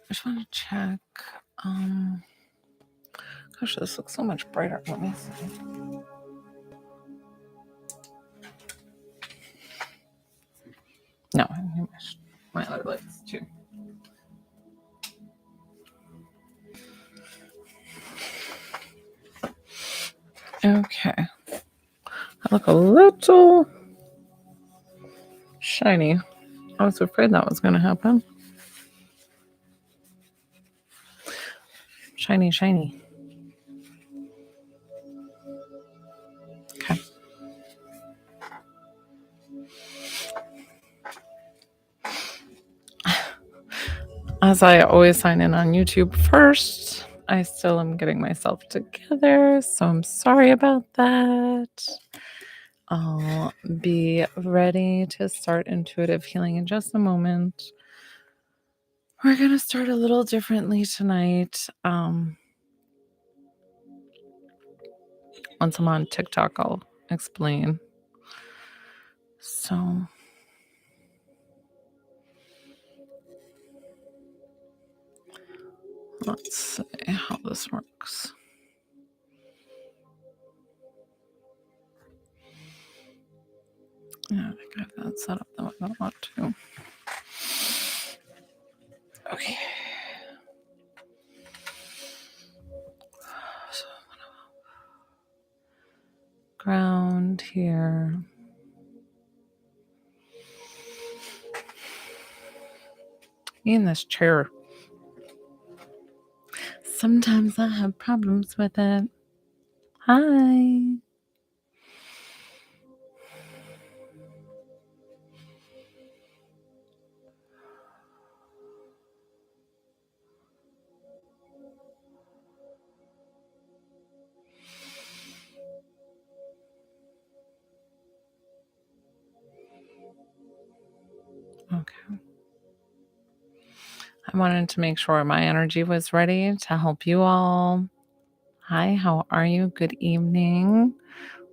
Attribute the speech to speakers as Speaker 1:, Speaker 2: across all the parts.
Speaker 1: just want to check. Gosh, this looks so much brighter. Let me see. No, I need my other lights too. Okay. I look a little shiny. I was afraid that was going to happen. Shiny, shiny. Okay. As I always sign in on YouTube first, I still am getting myself together, so I'm sorry about that. I'll be ready to start intuitive healing in just a moment. We're going to start a little differently tonight. Once I'm on TikTok, I'll explain. So let's see how this works. Yeah, I think I've got it set up the way I want to. Okay. So ground here. In this chair. Sometimes I have problems with it. Hi. Okay. I wanted to make sure my energy was ready to help you all. Hi, how are you? Good evening,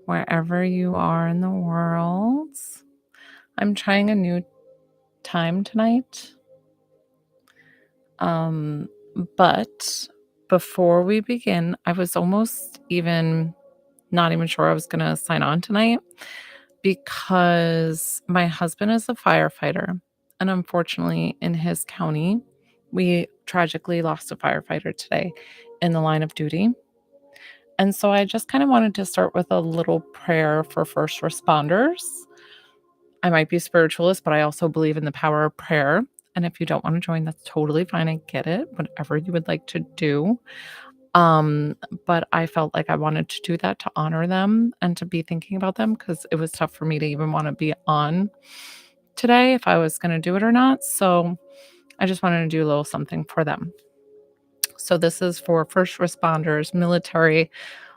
Speaker 1: wherever you are in the world. I'm trying a new time tonight. But before we begin, I was almost not even sure I was going to sign on tonight because my husband is a firefighter. And unfortunately, in his county, we tragically lost a firefighter today in the line of duty. And so I just kind of wanted to start with a little prayer for first responders. I might be spiritualist, but I also believe in the power of prayer. And if you don't want to join, that's totally fine. I get it. Whatever you would like to do. But I felt like I wanted to do that to honor them and to be thinking about them because it was tough for me to even want to be on today if I was going to do it or not. So I just wanted to do a little something for them. So this is for first responders, military,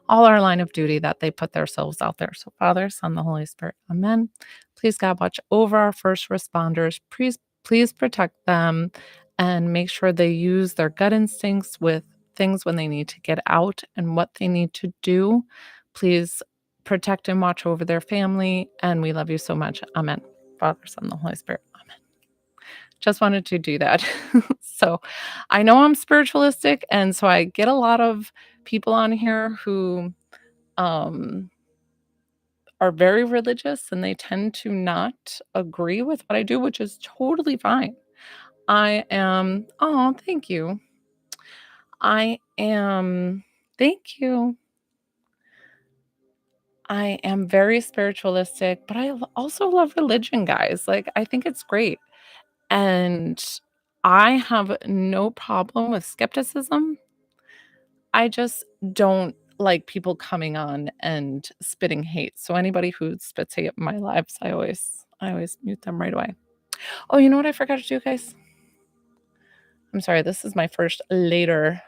Speaker 1: all our line of duty that they put themselves out there. So Father, Son, the Holy Spirit. Amen. Please, God, watch over our first responders. Please protect them and make sure they use their gut instincts with things when they need to get out and what they need to do. Please protect and watch over their family. And we love you so much. Amen. Father, Son, the Holy Spirit. Amen. Just wanted to do that. So I know I'm spiritualistic, and so I get a lot of people on here who are very religious, and they tend to not agree with what I do, which is totally fine. Thank you. Thank you. I am very spiritualistic, but I also love religion, guys. Like, I think it's great. And I have no problem with skepticism. I just don't like people coming on and spitting hate. So anybody who spits hate in my lives, I always mute them right away. Oh, you know what I forgot to do, guys? I'm sorry, this is my first later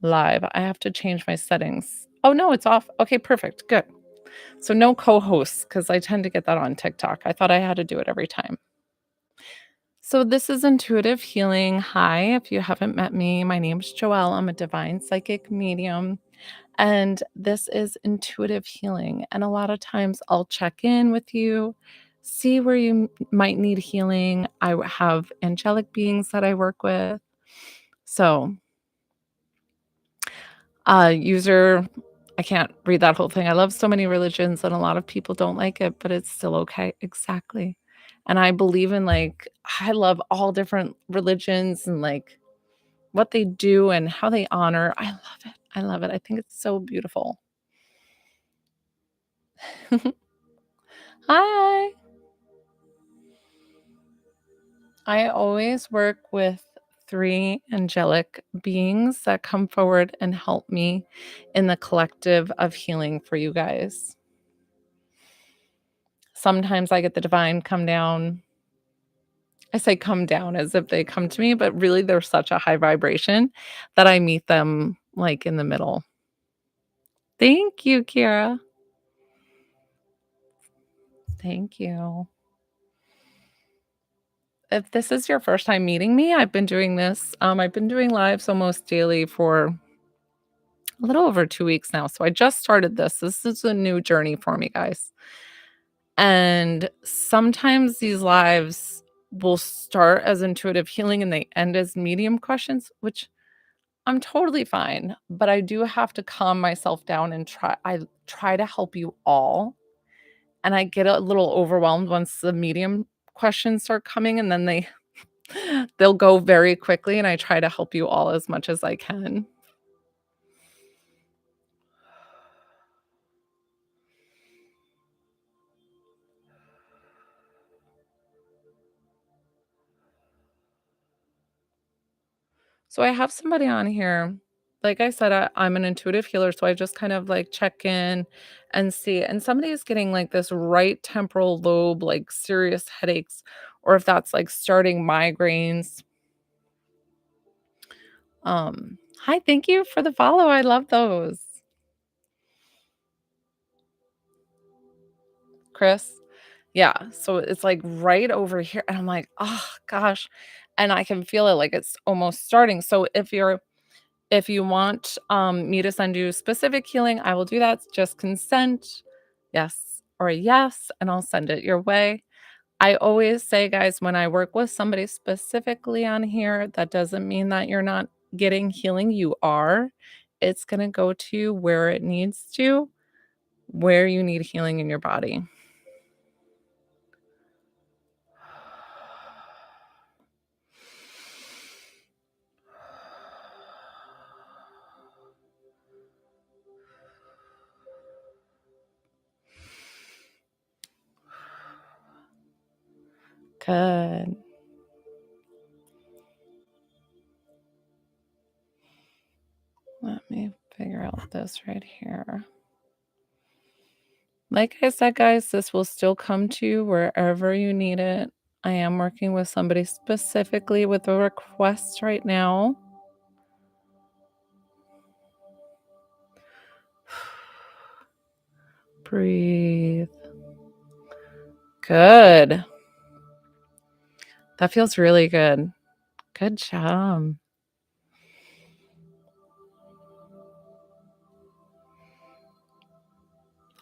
Speaker 1: live. I have to change my settings. Oh no, it's off. Okay, perfect. Good. So no co-hosts, because I tend to get that on TikTok. I thought I had to do it every time. So this is Intuitive Healing. Hi, if you haven't met me, my name is Joelle. I'm a divine psychic medium. And this is intuitive healing. And a lot of times I'll check in with you, see where you might need healing. I have angelic beings that I work with. So, user I can't read that whole thing. I love so many religions and a lot of people don't like it, but it's still okay. Exactly. And I believe in like I love all different religions and like what they do and how they honor. I love it. I love it. I think it's so beautiful. Hi. I always work with 3 angelic beings that come forward and help me in the collective of healing for you guys. Sometimes I get the divine come down. I say come down as if they come to me, but really they're such a high vibration that I meet them, like, in the middle. Thank you, Kira. Thank you. If this is your first time meeting me, I've been doing this, I've been doing lives almost daily for a little over 2 weeks now, so I just started this. This is a new journey for me, guys. And sometimes these lives will start as intuitive healing and they end as medium questions, which I'm totally fine, but I do have to calm myself down and try to help you all, and I get a little overwhelmed once the medium questions start coming, and then they'll go very quickly, and I try to help you all as much as I can. So I have somebody on here. Like I said, I'm an intuitive healer, so I just kind of like check in and see. And somebody is getting like this right temporal lobe, like serious headaches, or if that's like starting migraines. Hi, thank you for the follow. I love those. Chris. Yeah. So it's like right over here. And I'm like, oh gosh. And I can feel it like it's almost starting. So if you want, me to send you specific healing, I will do that. Just consent, yes or a yes, and I'll send it your way. I always say, guys, when I work with somebody specifically on here, that doesn't mean that you're not getting healing. You are. It's gonna go to where it needs to, where you need healing in your body. Good. Let me figure out this right here. Like I said, guys, this will still come to you wherever you need it. I am working with somebody specifically with a request right now. Breathe. Good. That feels really good. Good job.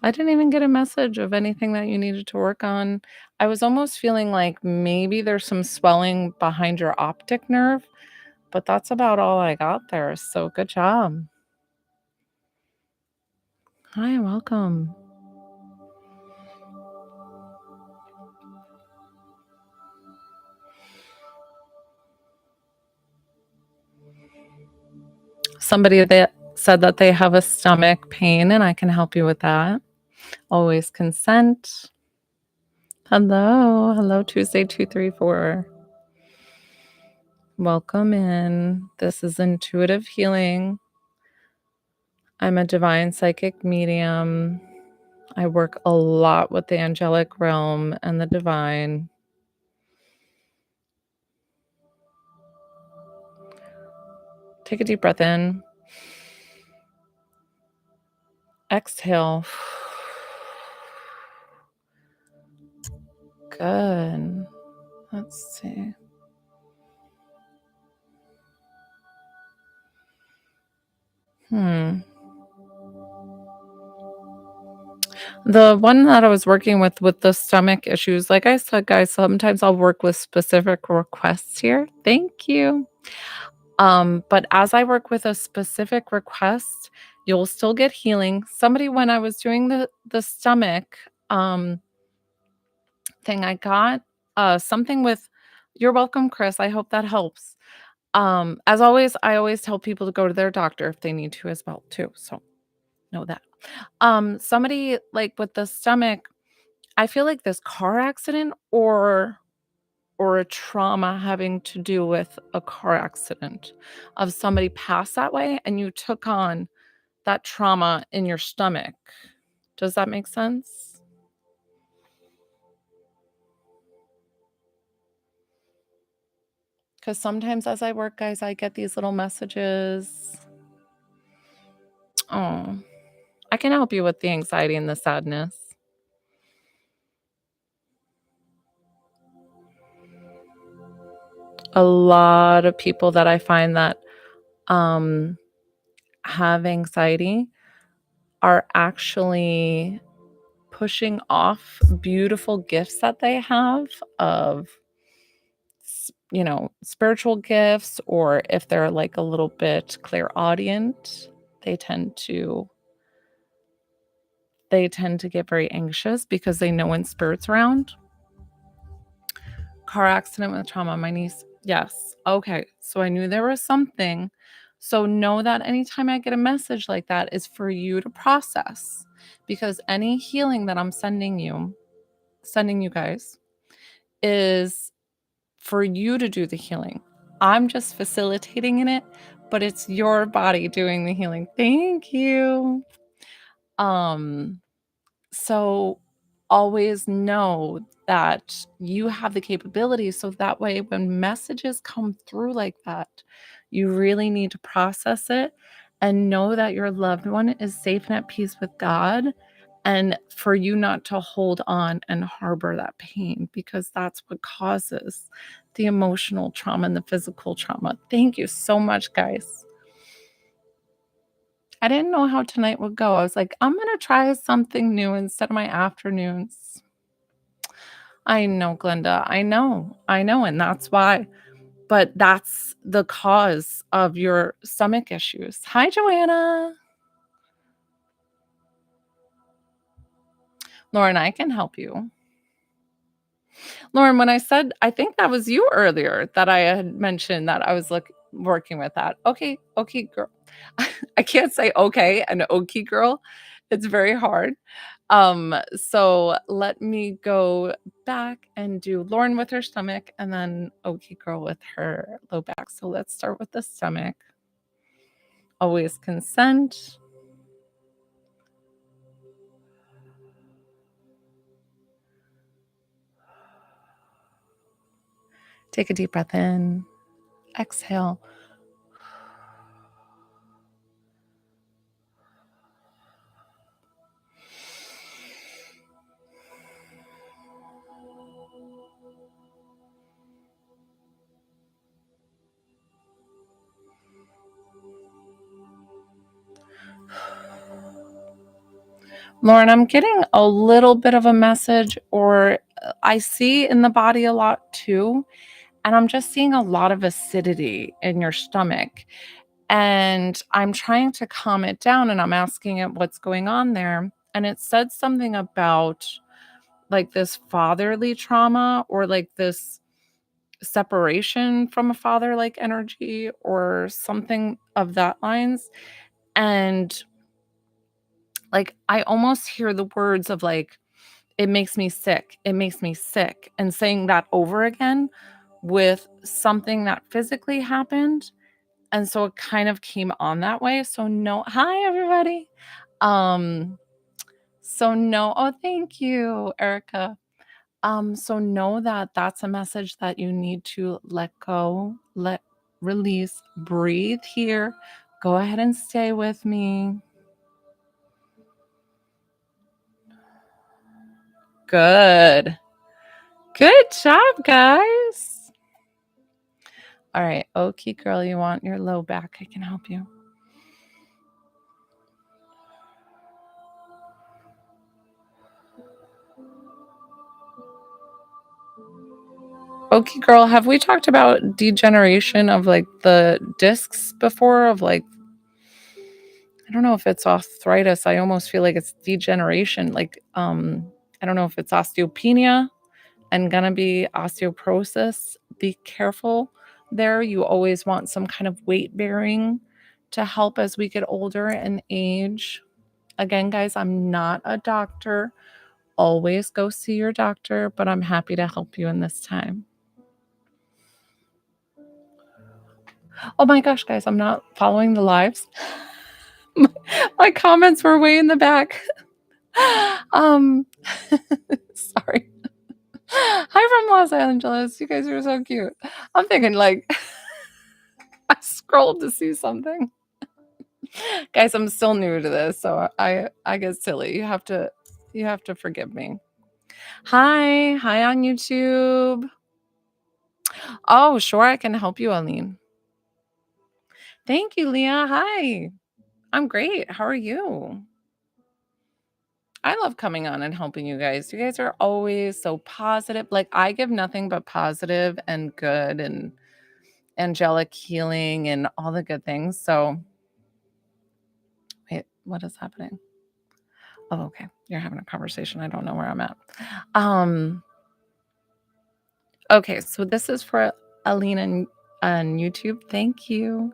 Speaker 1: I didn't even get a message of anything that you needed to work on. I was almost feeling like maybe there's some swelling behind your optic nerve, but that's about all I got there. So good job. Hi, welcome. Somebody that said that they have a stomach pain and I can help you with that. Always consent. Hello. Hello, Tuesday 234. Welcome in. This is intuitive healing. I'm a divine psychic medium. I work a lot with the angelic realm and the divine. Take a deep breath in. Exhale. Good. Let's see. The one that I was working with the stomach issues, like I said, guys, sometimes I'll work with specific requests here. Thank you. But as I work with a specific request, you'll still get healing. Somebody, when I was doing the stomach thing, I got something with. You're welcome, Chris. I hope that helps. As always, I always tell people to go to their doctor if they need to as well too. So know that. Somebody like with the stomach, I feel like this car accident or a trauma having to do with a car accident of somebody passed that way and you took on that trauma in your stomach. Does that make sense? Because sometimes as I work, guys, I get these little messages. Oh, I can help you with the anxiety and the sadness. A lot of people that I find that um, have anxiety are actually pushing off beautiful gifts that they have of spiritual gifts, or if they're like a little bit clairaudient, they tend to get very anxious because they know when spirit's around. Car accident with trauma, my niece. Yes. Okay. So I knew there was something. So know that anytime I get a message like that is for you to process, because any healing that I'm sending you guys, is for you to do the healing. I'm just facilitating in it, but it's your body doing the healing. Thank you. Um so always know that you have the capability, so that way when messages come through like that, you really need to process it and know that your loved one is safe and at peace with God, and for you not to hold on and harbor that pain, because that's what causes the emotional trauma and the physical trauma. Thank you so much, guys. I didn't know how tonight would go. I was like, I'm going to try something new instead of my afternoons. I know, Glenda. I know. I know. And that's why. But that's the cause of your stomach issues. Hi, Joanna. Lauren, I can help you. Lauren, when I said, I think that was you earlier that I had mentioned that I was working with that. Okay, okay, girl. I can't say okay and okay, girl. It's very hard. So let me go back and do Lauren with her stomach and then okay, girl with her low back. So let's start with the stomach. Always consent. Take a deep breath in. Exhale. Lauren, I'm getting a little bit of a message, or I see in the body a lot too. And I'm just seeing a lot of acidity in your stomach. And I'm trying to calm it down and I'm asking it what's going on there. And it said something about like this fatherly trauma, or like this separation from a father like energy, or something of that lines. And like I almost hear the words of like, it makes me sick. It makes me sick. And saying that over again with something that physically happened. And so it kind of came on that way. So no, hi everybody. Um, so no, oh, thank you, Erica. So know that that's a message that you need to let go, release, breathe here. Go ahead and stay with me. Good. Good job, guys. All right. Okay, girl, you want your low back? I can help you. Okay, girl, have we talked about degeneration of like the discs before? Of like, I don't know if it's arthritis. I almost feel like it's degeneration. Like, I don't know if it's osteopenia and gonna be osteoporosis. Be careful there. You always want some kind of weight bearing to help as we get older and age. Again, guys, I'm not a doctor. Always go see your doctor, but I'm happy to help you in this time. Oh my gosh, guys, I'm not following the lives. My comments were way in the back. Um, sorry. Hi from Los Angeles. You guys are so cute. I'm thinking like I scrolled to see something. Guys, I'm still new to this, so I get silly. You have to forgive me. Hi on YouTube. Oh, sure, I can help you, Aline. Thank you, Leah. Hi. I'm great. How are you? I love coming on and helping you guys. You guys are always so positive. Like I give nothing but positive and good and angelic healing and all the good things. So wait, what is happening? Oh, okay. You're having a conversation. I don't know where I'm at. Um, okay, so this is for Alina on YouTube. Thank you.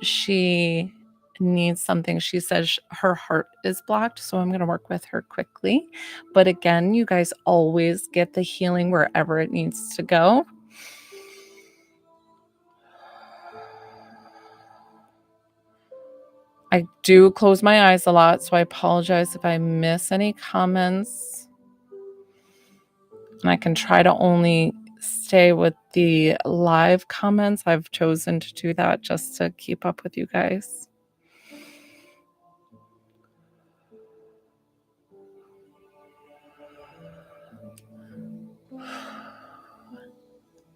Speaker 1: She needs something. She says her heart is blocked, so I'm going to work with her quickly. But again, you guys always get the healing wherever it needs to go. I do close my eyes a lot, so I apologize if I miss any comments. And I can try to only stay with the live comments. I've chosen to do that just to keep up with you guys.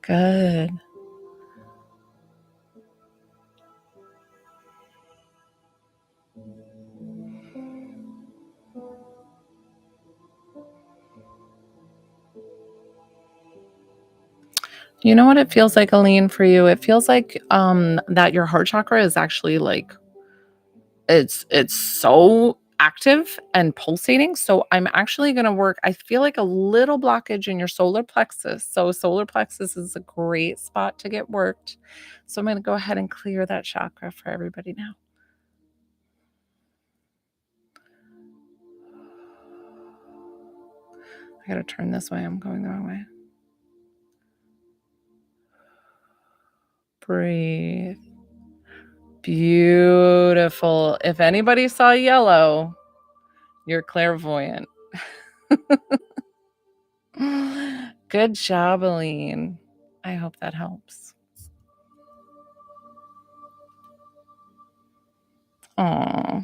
Speaker 1: Good. You know what it feels like, Aline, for you? It feels like that your heart chakra is actually like it's so active and pulsating. So I'm actually going to work. I feel like a little blockage in your solar plexus. So solar plexus is a great spot to get worked. So I'm going to go ahead and clear that chakra for everybody now. I got to turn this way. I'm going the wrong way. Breathe. Beautiful. If anybody saw yellow, you're clairvoyant. Good job, Aline. I hope that helps. Aw.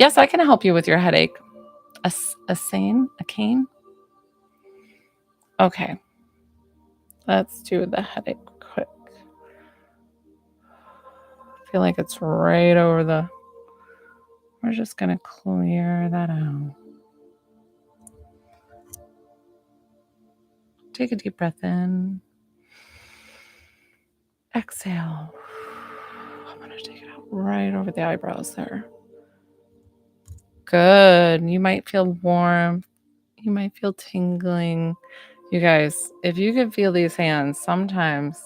Speaker 1: Yes, I can help you with your headache. A cane? Okay. Let's do the headache quick. I feel like it's right over the... We're just going to clear that out. Take a deep breath in. Exhale. I'm going to take it out right over the eyebrows there. Good. You might feel warm. You might feel tingling. You guys, if you could feel these hands, sometimes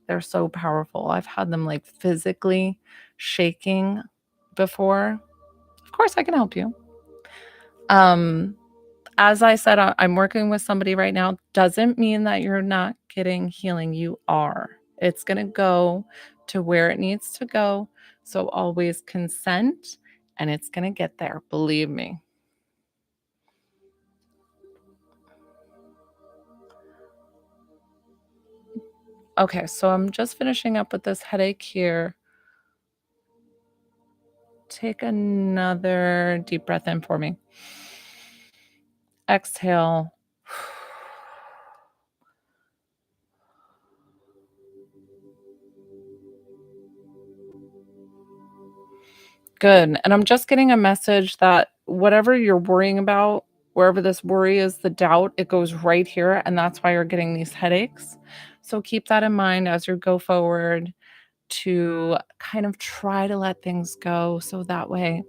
Speaker 1: they're so powerful. I've had them like physically shaking before. Of course, I can help you. As I said, I'm working with somebody right now. Doesn't mean that you're not getting healing. You are. It's going to go to where it needs to go. So always consent and it's going to get there. Believe me. Okay, so I'm just finishing up with this headache here. Take another deep breath in for me. Exhale. Good. And I'm just getting a message that whatever you're worrying about, wherever this worry is, the doubt, it goes right here, and that's why you're getting these headaches. So keep that in mind as you go forward to kind of try to let things go so that way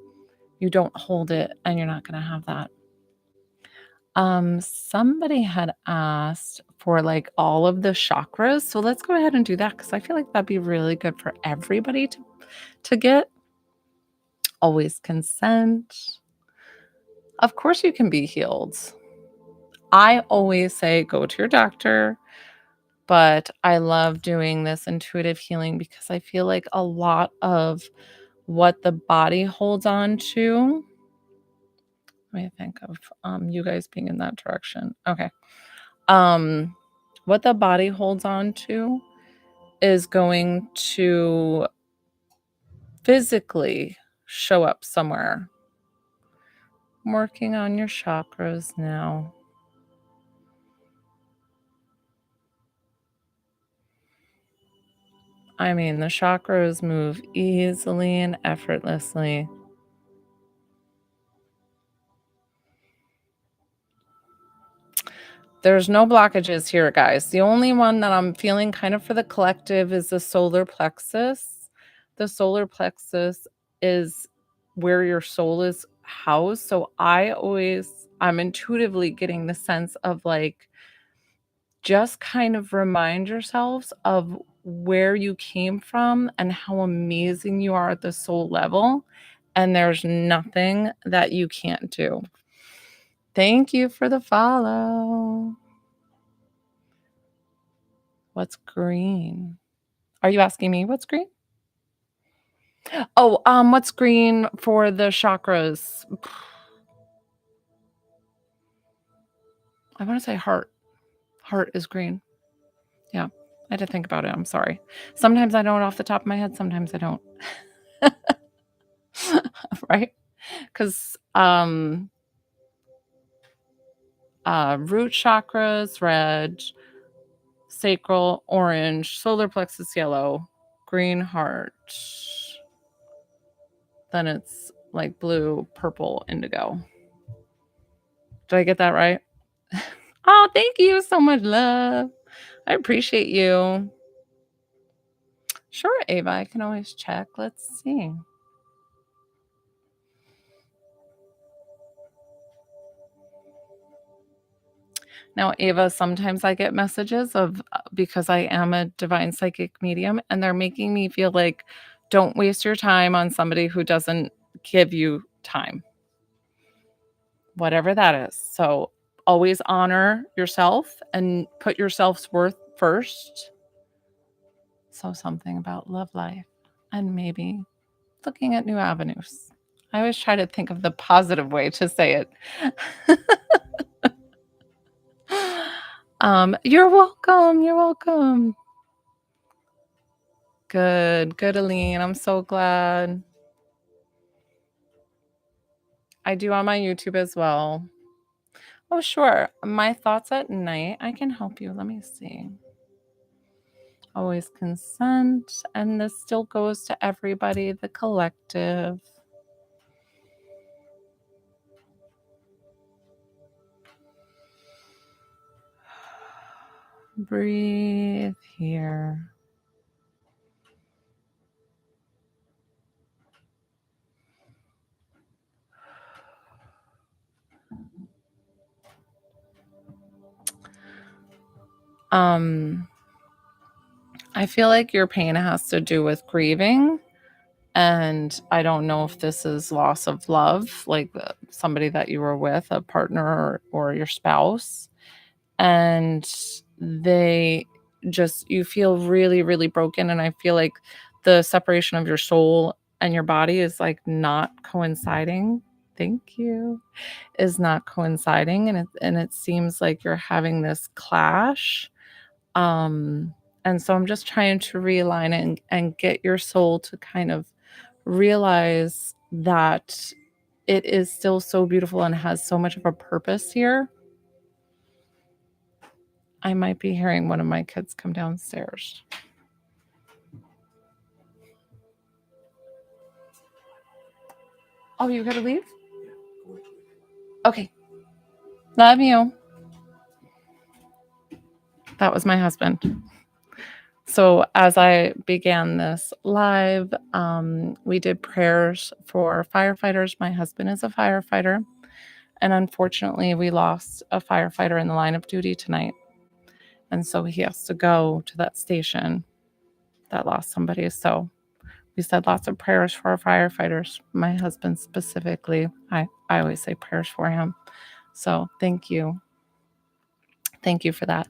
Speaker 1: you don't hold it and you're not gonna have that. Somebody had asked for, like, all of the chakras, so let's go ahead and do that because I feel like that'd be really good for everybody to get. Always consent. Of course you can be healed. I always say go to your doctor, but I love doing this intuitive healing because I feel like a lot of what the body holds on to. Let me think of you guys being in that direction. Okay. Um, what the body holds on to is going to physically show up somewhere. I'm working on your chakras now. I mean, the chakras move easily and effortlessly. There's no blockages here, guys. The only one that I'm feeling kind of for the collective is the solar plexus. The solar plexus is where your soul is housed. So I'm intuitively getting the sense of like, just kind of remind yourselves of where you came from and how amazing you are at the soul level. And there's nothing that you can't do. Thank you for the follow. What's green? Are you asking me what's green? Oh, what's green for the chakras? I want to say heart. Heart is green. Yeah. I had to think about it. I'm sorry. Sometimes I know it off the top of my head, sometimes I don't. Right? Because root chakras red, sacral orange, solar plexus yellow, green heart. Then it's like blue, purple, indigo. Did I get that right? Oh, thank you so much, love. I appreciate you. Sure, Ava, I can always check. Let's see. Now, Ava, sometimes I get messages of because I am a divine psychic medium, and they're making me feel like don't waste your time on somebody who doesn't give you time. Whatever that is. So always honor yourself and put your self-worth first. So something about love life and maybe looking at new avenues. I always try to think of the positive way to say it. You're welcome. You're welcome. Good. Good, Aline. I'm so glad. I do on my YouTube as well. Oh, sure. My thoughts at night. I can help you. Let me see. Always consent. And this still goes to everybody, the collective. Breathe here. I feel like your pain has to do with grieving. And I don't know if this is loss of love, like somebody that you were with, a partner or your spouse. And they just, you feel really, really broken. And I feel like the separation of your soul and your body is like not coinciding. Thank you. Is not coinciding. And it seems like you're having this clash. And so I'm just trying to realign it and get your soul to kind of realize that it is still so beautiful and has so much of a purpose here. I might be hearing one of my kids come downstairs. Oh, you gotta leave? Okay. Love you. That was my husband. So as I began this live, we did prayers for firefighters. My husband is a firefighter, and unfortunately, we lost a firefighter in the line of duty tonight. And so he has to go to that station that lost somebody. So we said lots of prayers for our firefighters. My husband specifically, I always say prayers for him. So thank you. Thank you for that.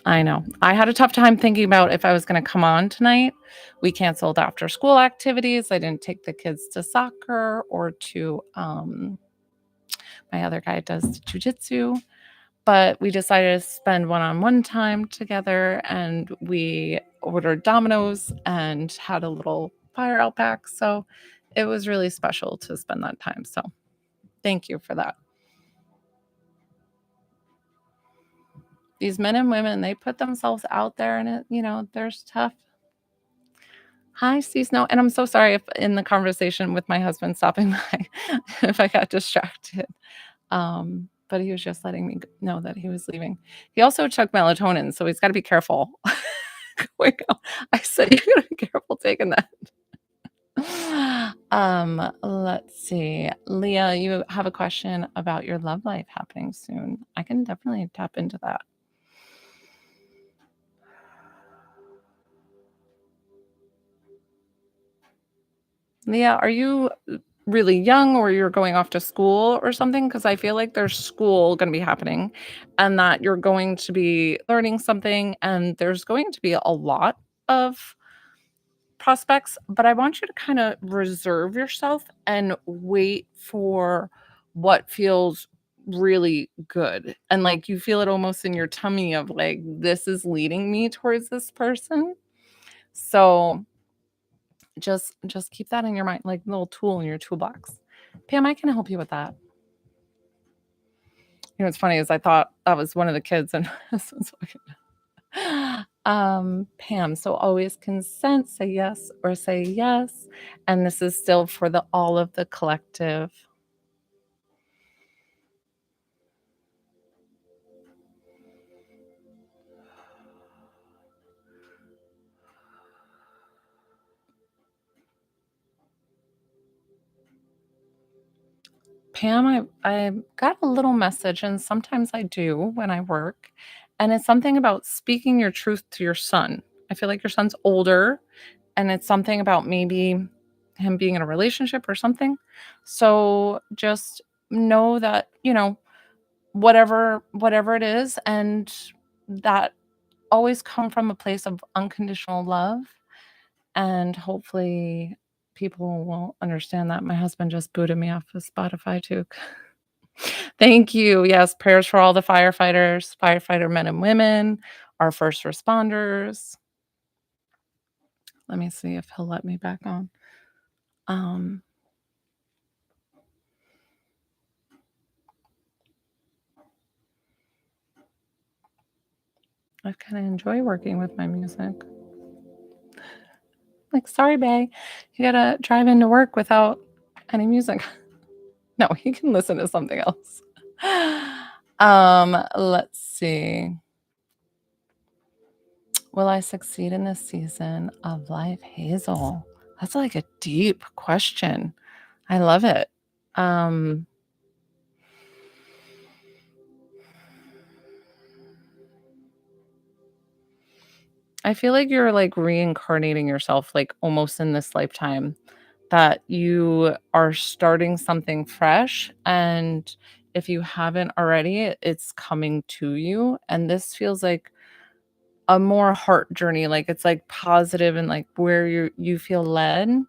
Speaker 1: I know. I had a tough time thinking about if I was going to come on tonight. We canceled after school activities. I didn't take the kids to soccer or to my other guy does jujitsu, but we decided to spend one-on-one time together, and we ordered Domino's and had a little fire out back. So it was really special to spend that time. So thank you for that. These men and women, they put themselves out there, and there's tough. Hi, see snow. And I'm so sorry if in the conversation with my husband stopping by, if I got distracted. But he was just letting me know that he was leaving. He also took melatonin, so he's got to be careful. Wake up. I said, you got to be careful taking that. Let's see. Leah, you have a question about your love life happening soon. I can definitely tap into that. Leah, are you really young or you're going off to school or something? Because I feel like there's school going to be happening and that you're going to be learning something and there's going to be a lot of prospects, but I want you to kind of reserve yourself and wait for what feels really good. And like you feel it almost in your tummy of like, this is leading me towards this person. So just keep that in your mind, like a little tool in your toolbox. Pam, I can help you with that. What's funny is I thought that was one of the kids, and Pam. So always consent, say yes or say yes, and this is still for the all of the collective. Pam, I got a little message, and sometimes I do when I work, and it's something about speaking your truth to your son. I feel like your son's older, and it's something about maybe him being in a relationship or something. So just know that, whatever it is, and that always come from a place of unconditional love, and hopefully people will understand that. My husband just booted me off of Spotify too. Thank you. Yes, prayers for all the firefighters, firefighter men and women, our first responders. Let me see if he'll let me back on. Um, I kind of enjoy working with my music. Like, sorry, babe, you gotta drive into work without any music. No, he can listen to something else. Let's see. Will I succeed in this season of life, Hazel? That's like a deep question. I love it. I feel like you're like reincarnating yourself, like almost in this lifetime, that you are starting something fresh. And if you haven't already, it's coming to you. And this feels like a more heart journey. Like it's like positive and like where you feel led.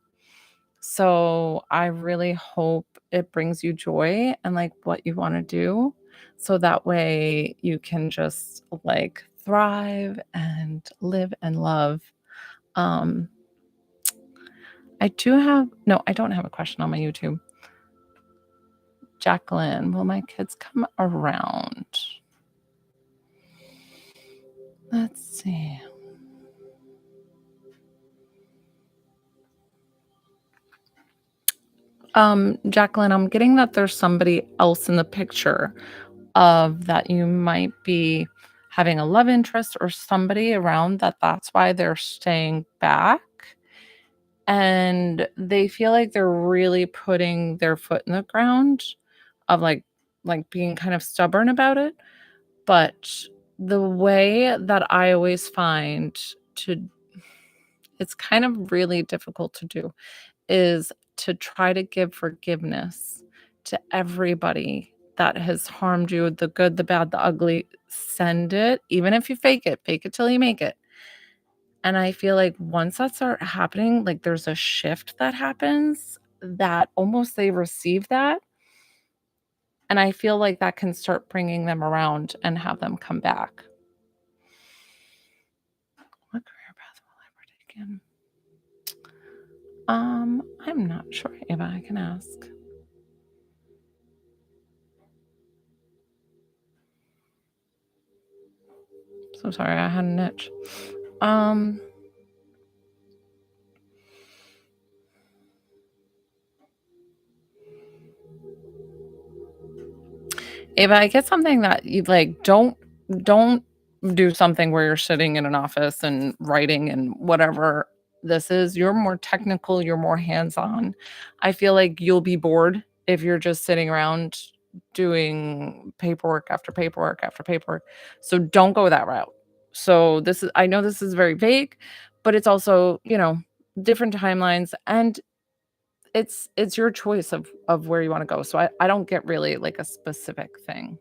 Speaker 1: So I really hope it brings you joy and like what you want to do. So that way you can just like thrive and live and love. Um, I don't have a question on my YouTube. Jacqueline, will my kids come around? Let's see. Jacqueline, I'm getting that there's somebody else in the picture of that you might be having a love interest or somebody around that's why they're staying back, and they feel like they're really putting their foot in the ground of, like, being kind of stubborn about it, but the way that I always find to it's kind of really difficult to do, is to try to give forgiveness to everybody that has harmed you, the good, the bad, the ugly. Send it, even if you fake it till you make it. And I feel like once that start happening, like there's a shift that happens that almost they receive that. And I feel like that can start bringing them around and have them come back. What career path will I partake in? I'm not sure, Ava. I can ask. So sorry, I had an itch. Um, Ava, I get something that you like, don't do something where you're sitting in an office and writing and whatever this is. You're more technical, you're more hands-on. I feel like you'll be bored if you're just sitting around doing paperwork after paperwork after paperwork. So don't go that route. So this is I know this is very vague, but it's also, different timelines and it's your choice of where you wanna go. So I don't get really like a specific thing.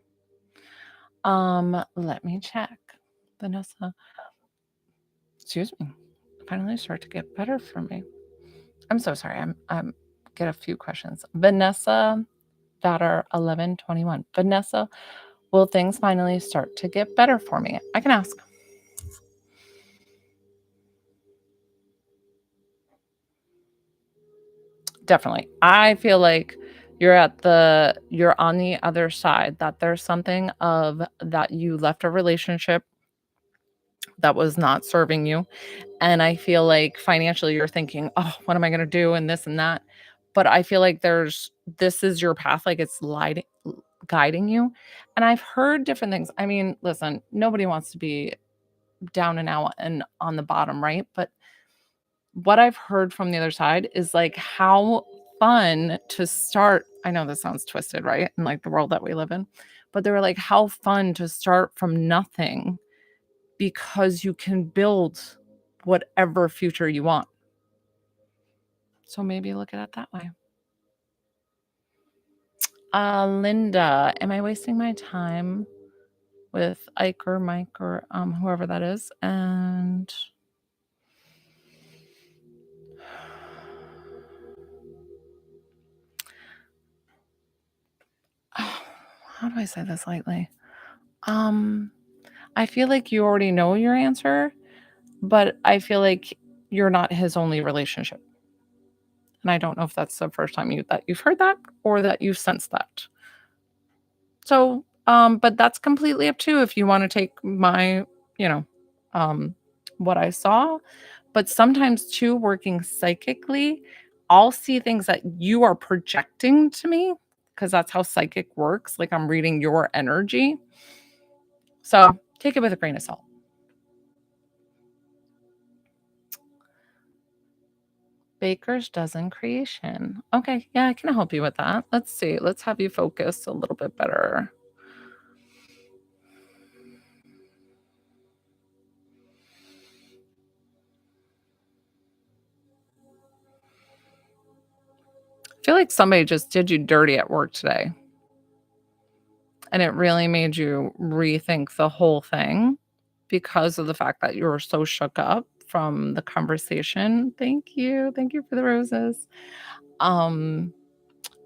Speaker 1: Let me check. Vanessa, excuse me. Finally start to get better for me. I'm so sorry. I'm get a few questions. Vanessa Batter 1121. Vanessa, will things finally start to get better for me? I can ask. Definitely. I feel like you're on the other side, that there's something of that you left a relationship that was not serving you. And I feel like financially you're thinking, "Oh, what am I gonna do?" and this and that. But I feel like this is your path, like it's guiding you. And I've heard different things. I mean, listen, nobody wants to be down and out and on the bottom, right? But what I've heard from the other side is like how fun to start. I know this sounds twisted, right? In like the world that we live in. But they were like, how fun to start from nothing because you can build whatever future you want. So maybe look at it that way. Linda, am I wasting my time with Ike or Mike or whoever that is? And how do I say this lightly? Um, I feel like you already know your answer, but I feel like you're not his only relationship. And I don't know if that's the first time that you've heard that or that you've sensed that. So, but that's completely up to you if you wanna take my, you know, um, what I saw. But sometimes too, working psychically, I'll see things that you are projecting to me because that's how psychic works, like I'm reading your energy. So, take it with a grain of salt. Baker's dozen creation. Okay, yeah, I can help you with that. Let's see. Let's have you focus a little bit better. I feel like somebody just did you dirty at work today, and it really made you rethink the whole thing because of the fact that you were so shook up from the conversation. Thank you. Thank you for the roses. Um,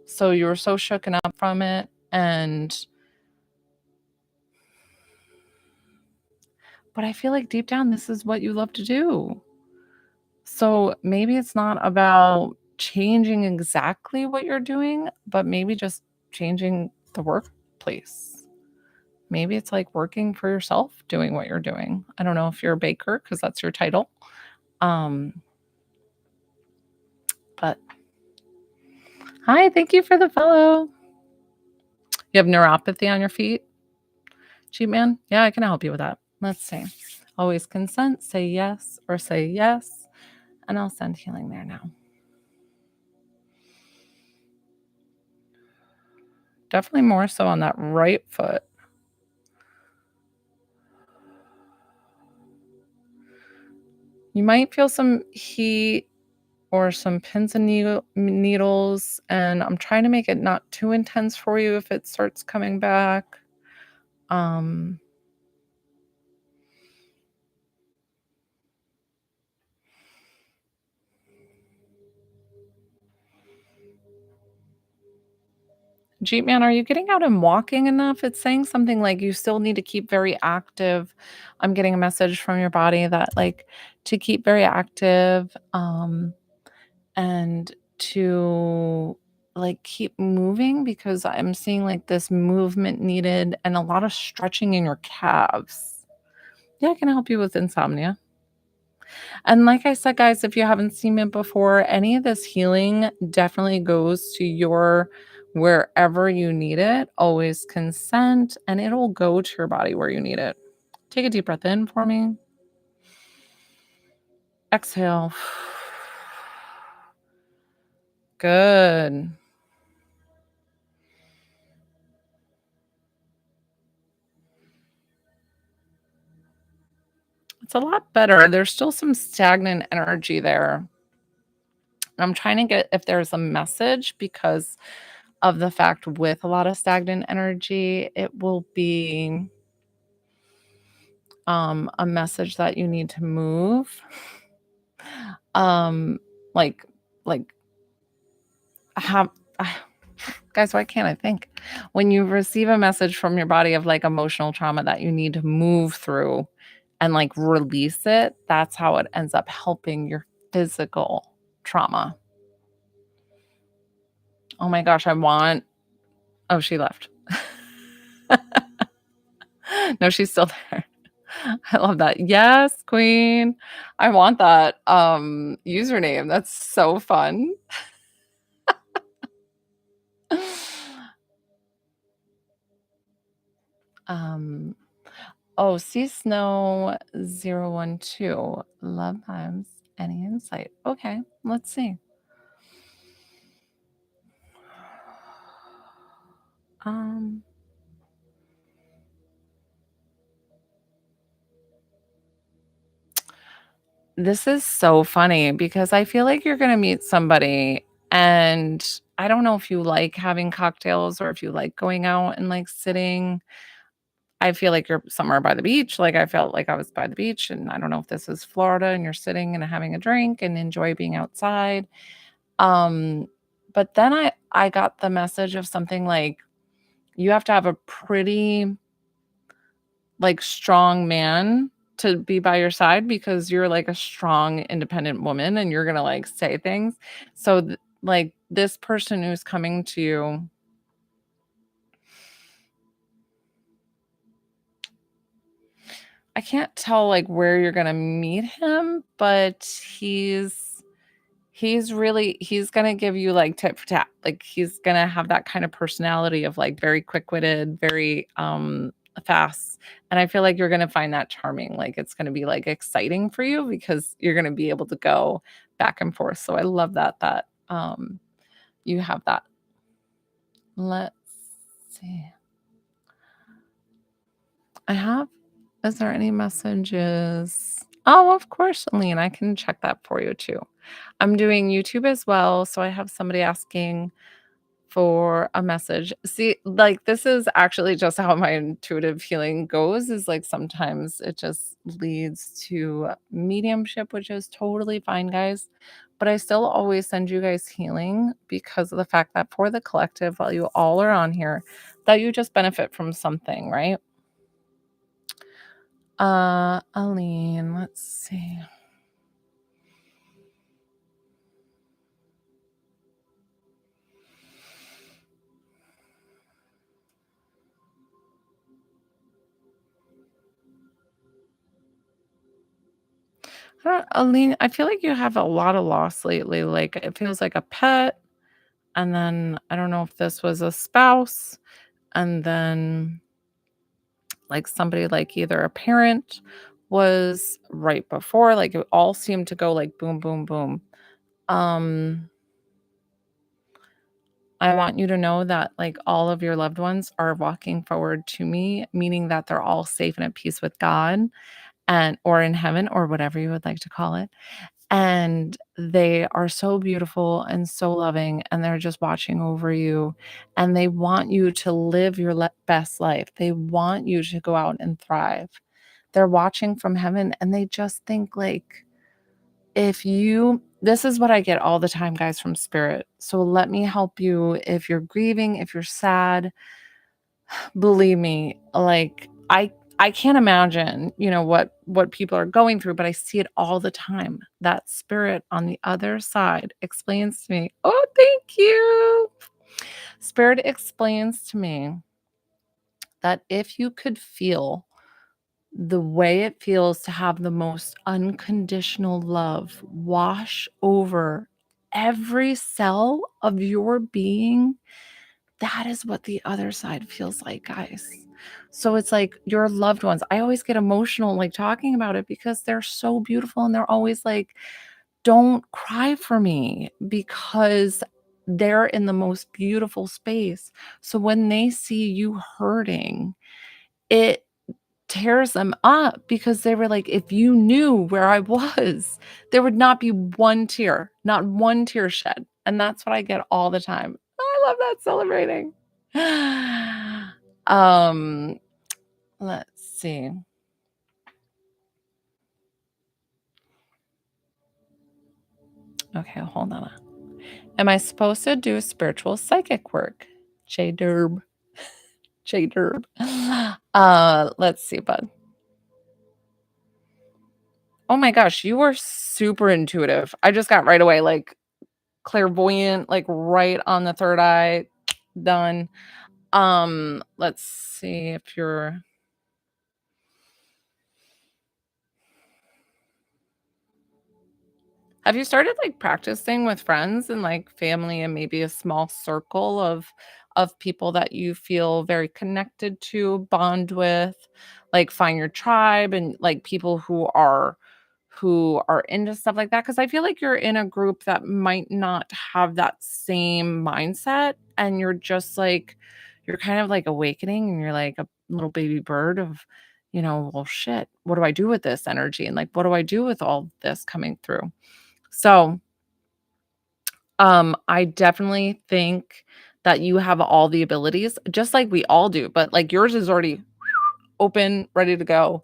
Speaker 1: so you were so shooken up from it, and but I feel like deep down this is what you love to do. So maybe it's not about changing exactly what you're doing, but maybe just changing the workplace. Maybe it's like working for yourself, doing what you're doing. I don't know if you're a baker because that's your title. Um, but Hi, thank you for the follow. You have neuropathy on your feet, cheap man? Yeah, I can help you with that. Let's see. Always consent, say yes or say yes, and I'll send healing there now. Definitely more so on that right foot. You might feel some heat or some pins and needles, and I'm trying to make it not too intense for you if it starts coming back. Um, Jeep man, are you getting out and walking enough? It's saying something like you still need to keep very active. I'm getting a message from your body that like to keep very active, and to like keep moving because I'm seeing like this movement needed and a lot of stretching in your calves. Yeah, I can help you with insomnia. And like I said, guys, if you haven't seen it before, any of this healing definitely goes to your wherever you need it. Always consent, and it'll go to your body where you need it. Take a deep breath in for me. Exhale. Good. It's a lot better. There's still some stagnant energy there. I'm trying to get if there's a message because of the fact with a lot of stagnant energy, it will be a message that you need to move. Um, like like have guys, why can't I think? When you receive a message from your body of like emotional trauma that you need to move through and like release it, that's how it ends up helping your physical trauma. Oh my gosh, I want oh, she left. No, she's still there. I love that. Yes, queen. I want that, username. That's so fun. Um, oh, Sea Snow 012. Love vibes. Any insight? Okay, let's see. Um, this is so funny because I feel like you're gonna meet somebody, and I don't know if you like having cocktails or if you like going out and like sitting. I feel like you're somewhere by the beach. Like I felt like I was by the beach, and I don't know if this is Florida and you're sitting and having a drink and enjoy being outside. Um, but then I got the message of something like you have to have a pretty like strong man to be by your side because you're like a strong independent woman and you're going to like say things. So like this person who's coming to you, I can't tell like where you're going to meet him, but he's gonna give you like tit for tat. Like he's gonna have that kind of personality of like very quick-witted, very fast. And I feel like you're gonna find that charming. Like it's gonna be like exciting for you because you're gonna be able to go back and forth. So I love that you have that. Let's see. I have is there any messages? Oh, of course, Aline. I can check that for you too. I'm doing YouTube as well. So I have somebody asking for a message. See, like, this is actually just how my intuitive healing goes, is, like, sometimes it just leads to mediumship, which is totally fine, guys, but I still always send you guys healing because of the fact that for the collective, while you all are on here, that you just benefit from something, right? Aline, let's see. I don't Aline, I feel like you have a lot of loss lately, like, it feels like a pet, and then I don't know if this was a spouse, and then, like, somebody, like, either a parent was right before, like, it all seemed to go, like, boom, boom, boom. Um, I want you to know that, like, all of your loved ones are walking forward to me, meaning that they're all safe and at peace with God and or in heaven or whatever you would like to call it. And they are so beautiful and so loving, and they're just watching over you, and they want you to live your best life. They want you to go out and thrive. They're watching from heaven, and they just think, like, if you this is what I get all the time, guys, from spirit. So let me help you if you're grieving, if you're sad, believe me, like, I can't imagine, what people are going through, but I see it all the time. That spirit on the other side explains to me, "Oh, thank you." Spirit explains to me that if you could feel the way it feels to have the most unconditional love wash over every cell of your being, that is what the other side feels like, guys. So it's like your loved ones. I always get emotional like talking about it because they're so beautiful and they're always like, don't cry for me because they're in the most beautiful space. So when they see you hurting, it tears them up because they were like, if you knew where I was, there would not be one tear, not one tear shed. And that's what I get all the time. I love that celebrating. um, let's see. Okay, hold on. Am I supposed to do spiritual psychic work? J Derb. J Derb. Let's see, bud. Oh my gosh, you were super intuitive. I just got right away, like clairvoyant, like right on the third eye, done. Let's see if you're have you started like practicing with friends and like family and maybe a small circle of people that you feel very connected to, bond with, like find your tribe and like people who are into stuff like that? Because I feel like you're in a group that might not have that same mindset, and you're just like you're kind of like awakening, and you're like a little baby bird of, well, shit, what do I do with this energy? And like, what do I do with all this coming through? So, I definitely think that you have all the abilities, just like we all do, but like yours is already open, ready to go.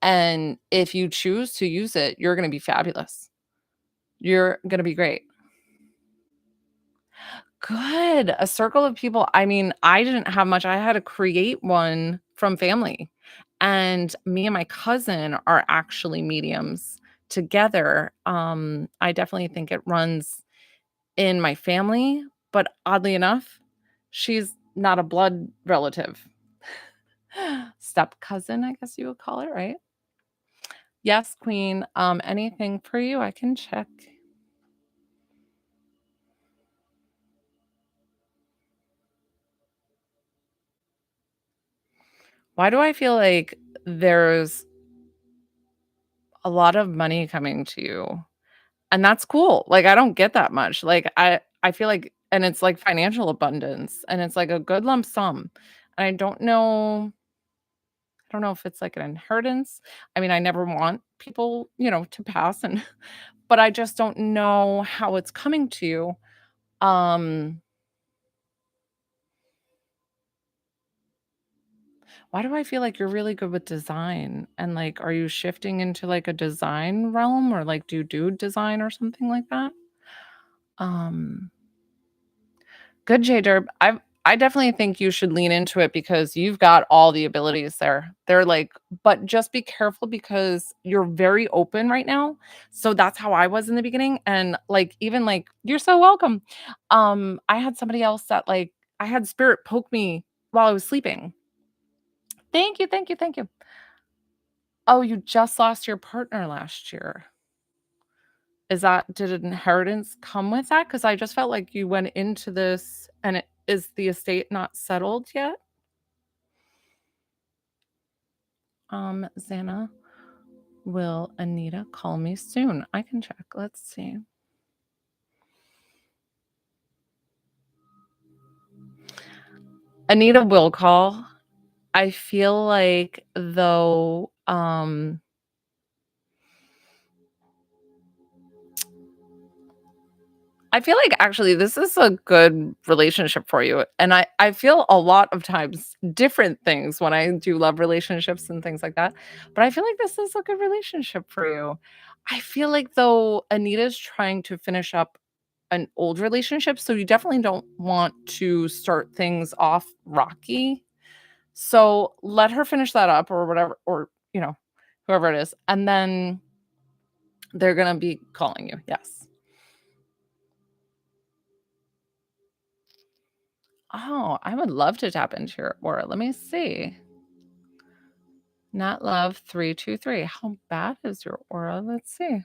Speaker 1: And if you choose to use it, you're going to be fabulous. You're gonna be great. Good. A circle of people. I mean, I didn't have much. I had to create one from family. And me and my cousin are actually mediums together. I definitely think it runs in my family, but oddly enough, she's not a blood relative. Step cousin, I guess you would call it, right? Yes, queen. Anything for you? I can check. Why do I feel like there's a lot of money coming to you? And that's cool. Like, I don't get that much. Like, I feel like and it's like financial abundance, and it's like a good lump sum. And I don't know if it's like an inheritance. I mean, I never want people, to pass and but I just don't know how it's coming to you. Um, why do I feel like you're really good with design? And like, are you shifting into like a design realm or like do you do design or something like that? Um Good, J Derb. I definitely think you should lean into it because you've got all the abilities there. They're like, but just be careful because you're very open right now. So that's how I was in the beginning. And like, even like, you're so welcome. I had somebody else that like, I had spirit poke me while I was sleeping. Thank you, thank you, thank you. Oh, you just lost your partner last year. did inheritance come with that? Because I just felt like you went into this and is the estate not settled yet? Xana, will Anita call me soon? I can check. Let's see. Anita will call. I feel like though, I feel like actually this is a good relationship for you. And I feel a lot of times different things when I do love relationships and things like that. But I feel like this is a good relationship for you. I feel like though Anita's trying to finish up an old relationship, so you definitely don't want to start things off rocky. So let her finish that up or whatever, or whoever it is, and then they're gonna be calling you. Yes. Oh, I would love to tap into your aura. Let me see. Not love 323. How bad is your aura? Let's see.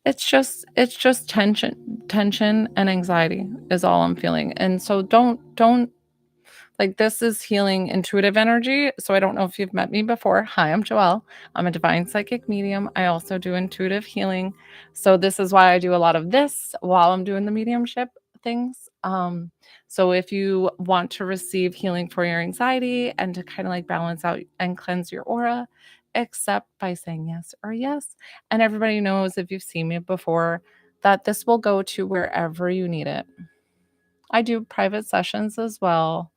Speaker 1: It's just tension and anxiety is all I'm feeling. And so don't like, this is healing intuitive energy. So I don't know if you've met me before. Hi, I'm Joelle. I'm a divine psychic medium. I also do intuitive healing. So this is why I do a lot of this while I'm doing the mediumship things. So if you want to receive healing for your anxiety and to kind of like balance out and cleanse your aura, accept by saying yes or yes. And everybody knows, if you've seen me before, that this will go to wherever you need it. I do private sessions as well.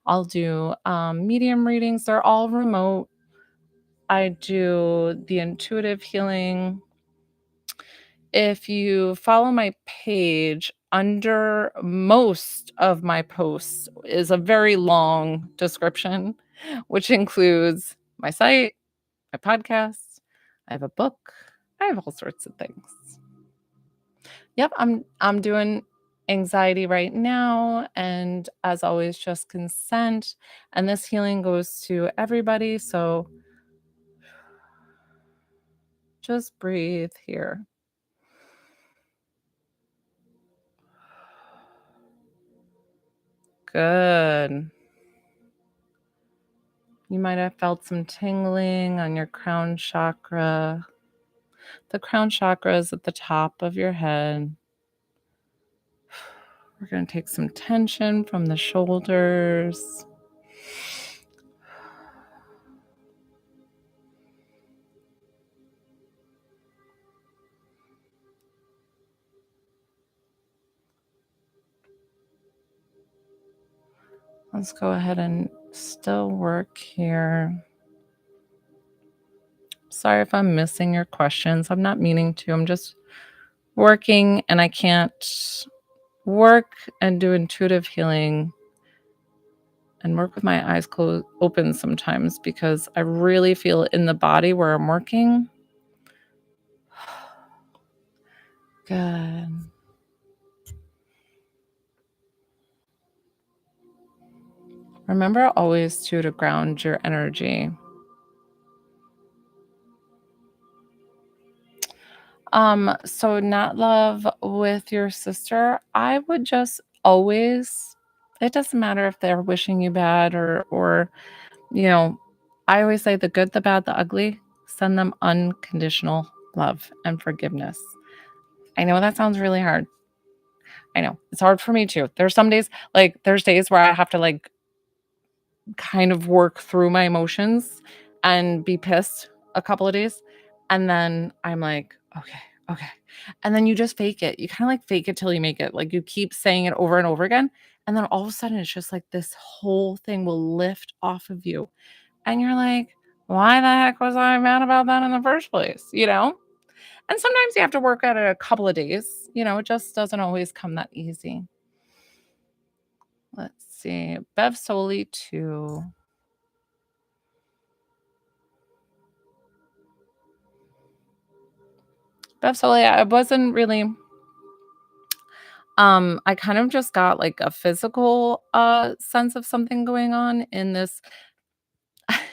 Speaker 1: I'll do medium readings. They're all remote. I do the intuitive healing. If you follow my page, under most of my posts is a very long description, which includes my site, my podcast. I have a book. I have all sorts of things. Yep, I'm doing anxiety right now, and as always, just consent. And this healing goes to everybody, so just breathe here. Good. You might have felt some tingling on your crown chakra. The crown chakra is at the top of your head. We're going to take some tension from the shoulders. Let's go ahead and still work here. Sorry if I'm missing your questions. I'm not meaning to. I'm just working, and I can't work and do intuitive healing and work with my eyes closed open sometimes, because I really feel it in the body where I'm working. Good. Remember always to ground your energy. So not love with your sister, I would just always, it doesn't matter if they're wishing you bad or I always say the good, the bad, the ugly, send them unconditional love and forgiveness. I know that sounds really hard. I know it's hard for me too. There's some days, like there's days where I have to like kind of work through my emotions and be pissed a couple of days. And then I'm like, okay, okay. And then you just fake it. You kind of like fake it till you make it. Like you keep saying it over and over again. And then all of a sudden it's just like this whole thing will lift off of you. And you're like, why the heck was I mad about that in the first place? And sometimes you have to work at it a couple of days. It just doesn't always come that easy. Let's see. Bev Soli 2. Bev Soli, I wasn't really I kind of just got, like, a physical, sense of something going on in this.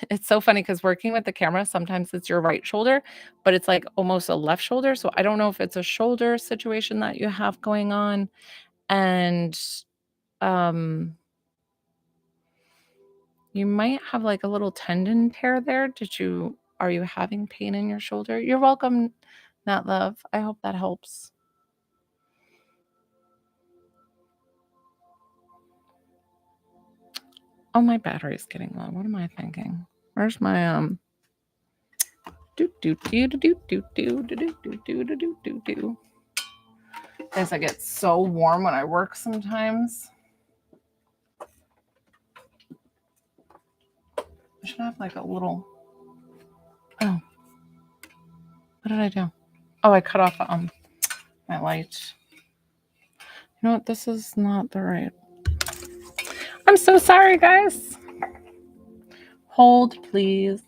Speaker 1: It's so funny because working with the camera, sometimes it's your right shoulder, but it's, like, almost a left shoulder, so I don't know if it's a shoulder situation that you have going on, and, um, you might have, like, a little tendon tear there. Are you having pain in your shoulder? You're welcome, Nat Love. I hope that helps. Oh, my battery's getting low. What am I thinking? Where's my, do do do do do do do do do do do do do do do. Guys, I get so warm when I work sometimes. I should have like a little. Oh, what did I do? Oh, I cut off my light. You know what? This is not the right. I'm so sorry, guys. Hold, please.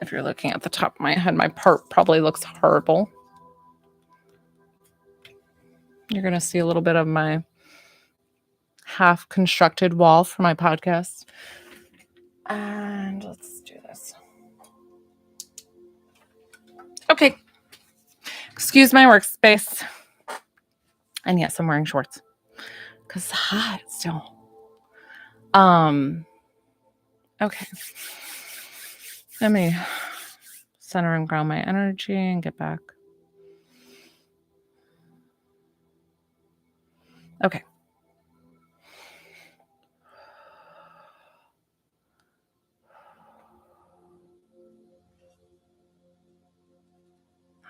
Speaker 1: If you're looking at the top of my head, my part probably looks horrible. You're going to see a little bit of my half constructed wall for my podcast. And let's do this. Okay. Excuse my workspace. And yes, I'm wearing shorts because it's hot still. Okay. Let me center and ground my energy and get back. Okay.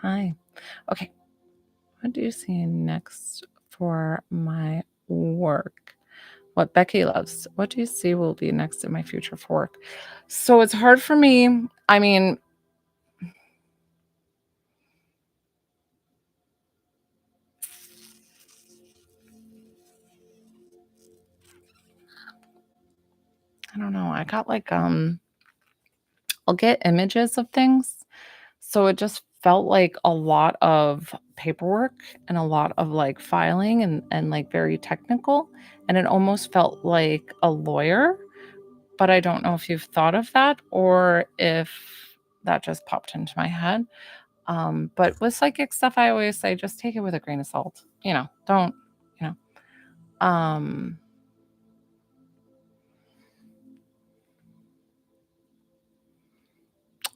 Speaker 1: Hi. Okay. What do you see next for my work? What Becky loves. What do you see will be next in my future for work? So it's hard for me. I mean, I don't know. I got like I'll get images of things. So it just felt like a lot of paperwork and a lot of like filing and like very technical. And it almost felt like a lawyer, but I don't know if you've thought of that or if that just popped into my head. But with psychic stuff, I always say just take it with a grain of salt. Don't, you know.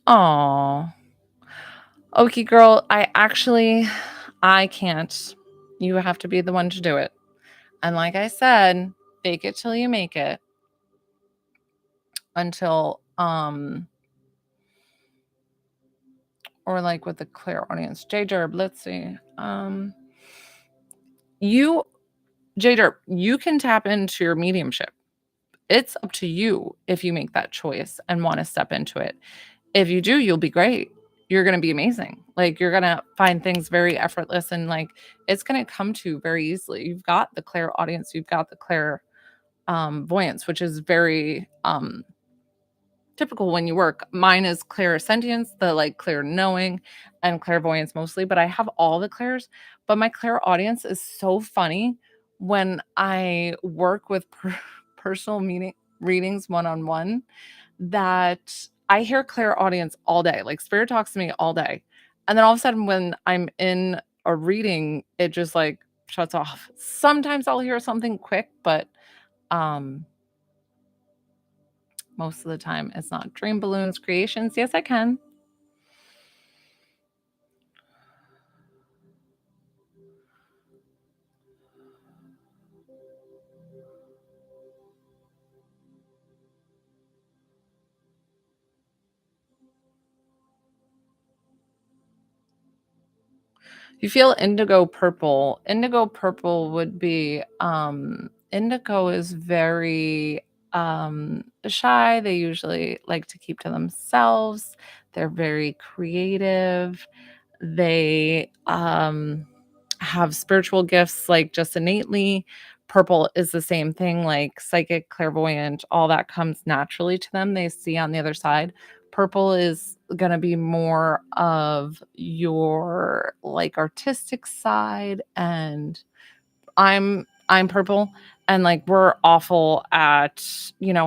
Speaker 1: Oh, okay, girl. I can't. You have to be the one to do it. And like I said, fake it till you make it until, or like with the clear audience. J Derb, let's see. You, J Derb, you can tap into your mediumship. It's up to you if you make that choice and want to step into it. If you do, you'll be great. You're going to be amazing. Like you're going to find things very effortless and like it's going to come to you very easily. You've got the clear audience, you've got the clear voyance, which is very typical when you work. Mine is clear sentience, the like clear knowing and clairvoyance mostly, but I have all the clairs. But my clear audience is so funny when I work with personal meaning readings one-on-one that I hear clear audience all day. Like spirit talks to me all day. And then all of a sudden when I'm in a reading, it just like shuts off. Sometimes I'll hear something quick, but um most of the time it's not. Dream balloons creations. Yes, I can. You feel indigo purple. Indigo purple would be indigo is very shy. They usually like to keep to themselves. They're very creative. They have spiritual gifts like just innately. Purple is the same thing, like psychic, clairvoyant, all that comes naturally to them. They see on the other side. Purple is gonna be more of your, like, artistic side, and I'm purple, and, like, we're awful at,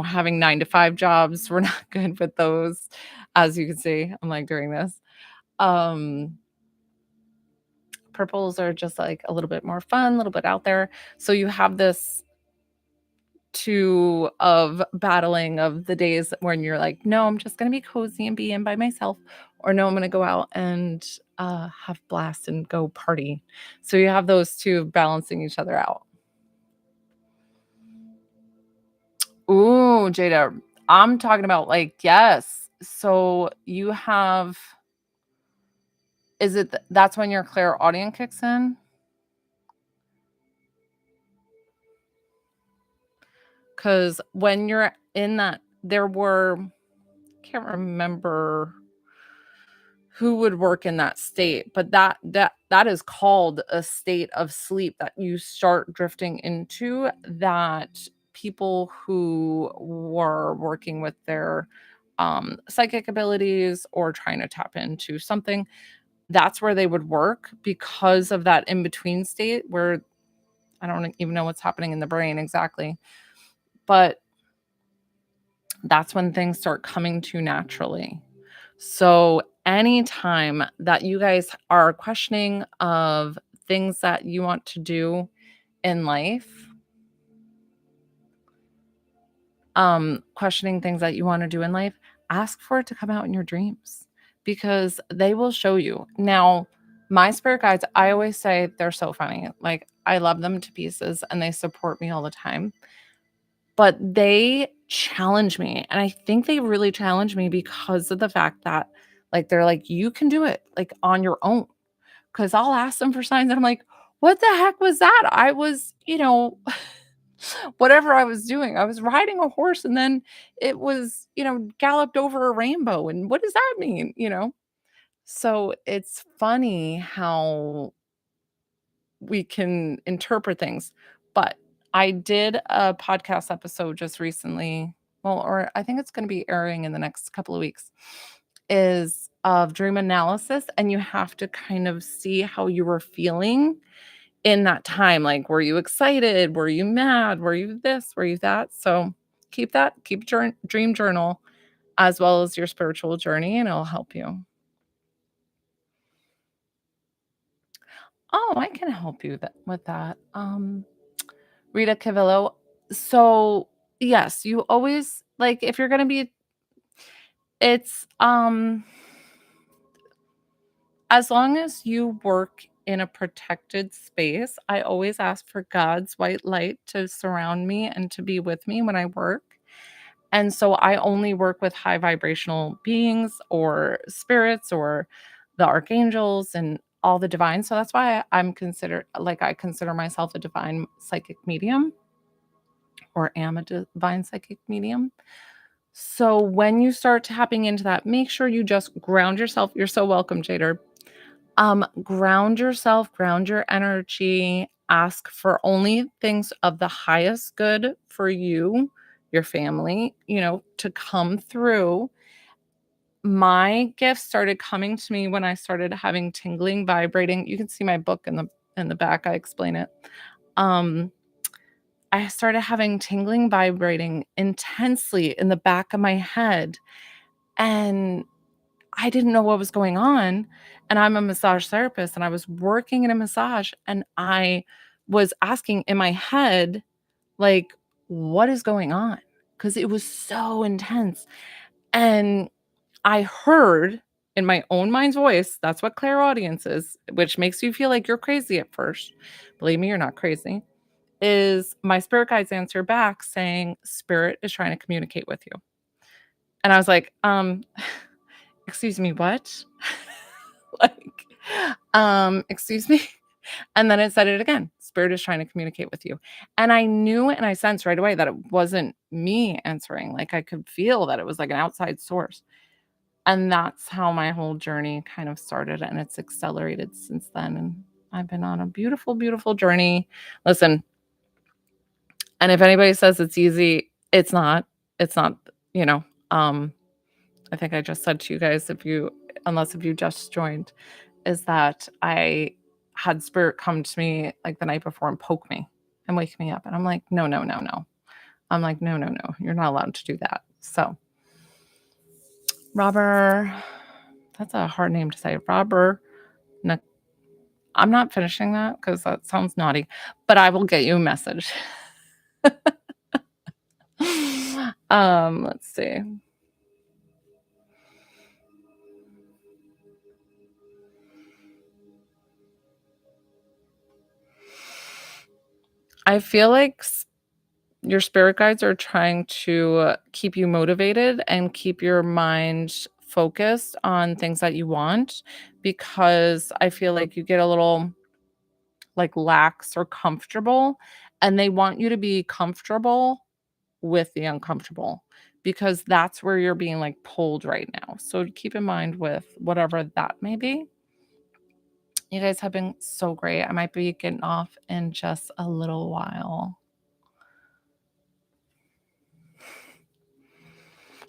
Speaker 1: having 9 to 5 jobs. We're not good with those, as you can see, I'm, like, doing this. Um, Purples are just, like, a little bit more fun, a little bit out there. So you have this 2 of battling of the days when you're like, "No, I'm just gonna be cozy and be in by myself," or, "No, I'm gonna go out and, have blast and go party." So you have those 2 balancing each other out. Ooh, Jada, I'm talking about, like, yes. So you have is it th that's when your clairaudient kicks in? 'Cause when you're in that there were can't remember who would work in that state, but that is called a state of sleep that you start drifting into, that people who were working with their, psychic abilities or trying to tap into something, that's where they would work because of that in-between state where I don't even know what's happening in the brain exactly, but that's when things start coming to naturally. So anytime that you guys are questioning of things that you want to do in life, questioning things that you want to do in life, ask for it to come out in your dreams because they will show you. Now, my spirit guides, I always say they're so funny. Like I love them to pieces and they support me all the time. But they challenge me, and I think they really challenge me because of the fact that, like, they're like, "You can do it, like, on your own." Because 'Cause I'll ask them for signs, and I'm like, "What the heck was that?" I was, whatever I was doing. I was riding a horse, and then it was, galloped over a rainbow, and what does that mean, So, it's funny how we can interpret things. But I did a podcast episode just recently, well, or I think it's going to be airing in the next couple of weeks, is of dream analysis. And you have to kind of see how you were feeling in that time. Like, were you excited? Were you mad? Were you this? Were you that? So keep dream journal as well as your spiritual journey, and it'll help you. Oh, I can help you with that. Rita Cavillo. So, yes, you always like, if you're gonna be it's, as long as you work in a protected space, I always ask for God's white light to surround me and to be with me when I work, and so I only work with high vibrational beings or spirits or the archangels and all the divine, so that's why I consider myself a divine psychic medium or am a divine psychic medium. So when you start tapping into that, make sure you just ground yourself. You're so welcome, Jader. Ground yourself, ground your energy, ask for only things of the highest good for you, your family, to come through. My gifts started coming to me when I started having tingling, vibrating. You can see my book in the back. I explain it. Um, I started having tingling, vibrating intensely in the back of my head, and I didn't know what was going on, and I'm a massage therapist, and I was working in a massage, and I was asking in my head, like, "What is going on?" Because it was so intense, and I heard in my own mind's voice, that's what clairaudience is, which makes you feel like you're crazy at first. Believe me, you're not crazy. Is my spirit guides answer back saying, "Spirit is trying to communicate with you." And I was like, excuse me, what?" Like, "Excuse me?" And then it said it again, "Spirit is trying to communicate with you." And I knew and I sensed right away that it wasn't me answering, like, I could feel that it was like an outside source. And that's how my whole journey kind of started, and it's accelerated since then, and I've been on a beautiful, beautiful journey. Listen, and if anybody says it's easy, it's not. It's not, you know, um, I think I just said to you guys, unless if you just joined, is that I had spirit come to me like the night before and poke me and wake me up. And I'm like, no, no, no, no. I'm like, no, no, no. You're not allowed to do that. So, Robert, that's a hard name to say. Robert, I'm not finishing that because that sounds naughty, but I will get you a message. Let's see. I feel like your spirit guides are trying to keep you motivated and keep your mind focused on things that you want, because I feel like you get a little like lax or comfortable, and they want you to be comfortable with the uncomfortable, because that's where you're being like pulled right now. So keep in mind with whatever that may be. You guys have been so great. I might be getting off in just a little while.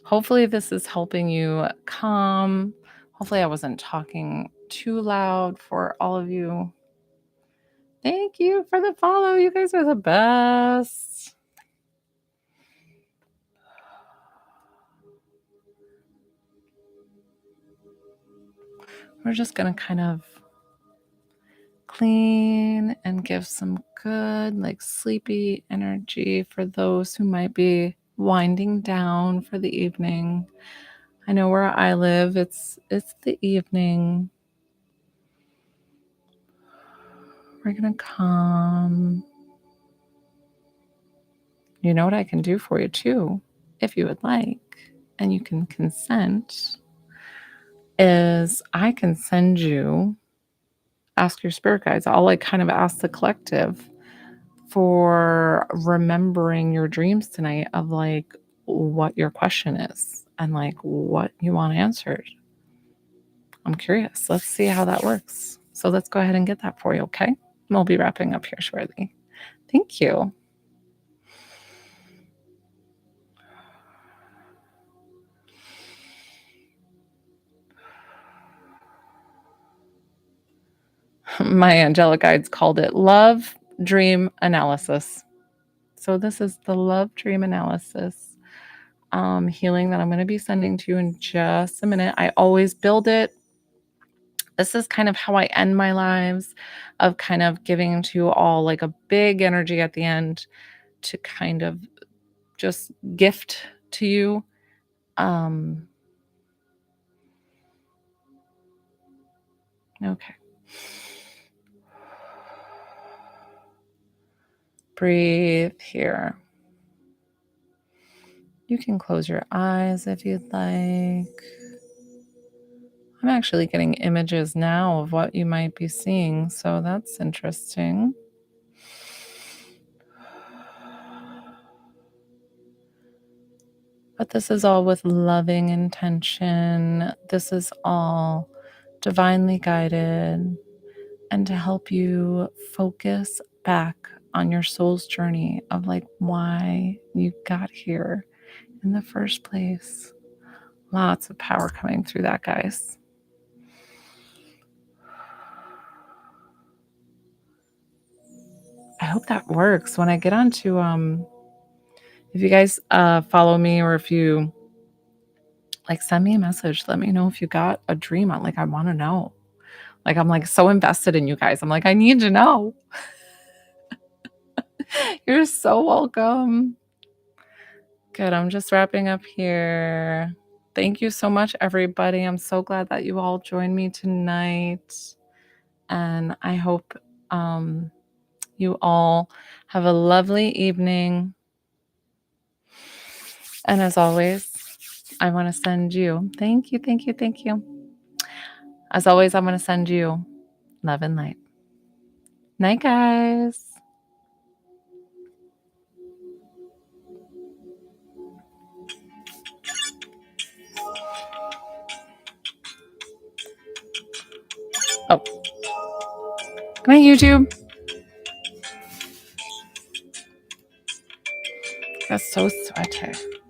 Speaker 1: Hopefully this is helping you calm. Hopefully I wasn't talking too loud for all of you. Thank you for the follow. You guys are the best. We're just going to kind of clean and give some good, like sleepy energy for those who might be winding down for the evening. I know where I live, it's the evening. We're going to calm. You know what I can do for you too, if you would like, and you can consent, is I can send you, ask your spirit guides. I'll like kind of ask the collective for remembering your dreams tonight of like what your question is and like what you want answered. I'm curious. Let's see how that works. So let's go ahead and get that for you, okay? We'll be wrapping up here shortly. Thank you. My angelic guides called it love dream analysis. So this is the love dream analysis healing that I'm going to be sending to you in just a minute. I always build it. This is kind of how I end my lives, of kind of giving to you all like a big energy at the end to kind of just gift to you. Okay. Breathe here. You can close your eyes if you'd like. I'm actually getting images now of what you might be seeing, so that's interesting. But this is all with loving intention. This is all divinely guided and to help you focus back on your soul's journey of like why you got here in the first place. Lots of power coming through that, guys. I hope that works. When I get onto if you guys follow me, or if you like send me a message, let me know if you got a dream. Like I want to know. Like I'm like so invested in you guys. I'm like, I need to know. You're so welcome. Good. I'm just wrapping up here. Thank you so much, everybody. I'm so glad that you all joined me tonight. And I hope you all have a lovely evening. And as always, I want to send you, thank you, thank you, thank you. As always, I'm going to send you love and light. Night, guys. Oh, good night, YouTube. That's so sweaty.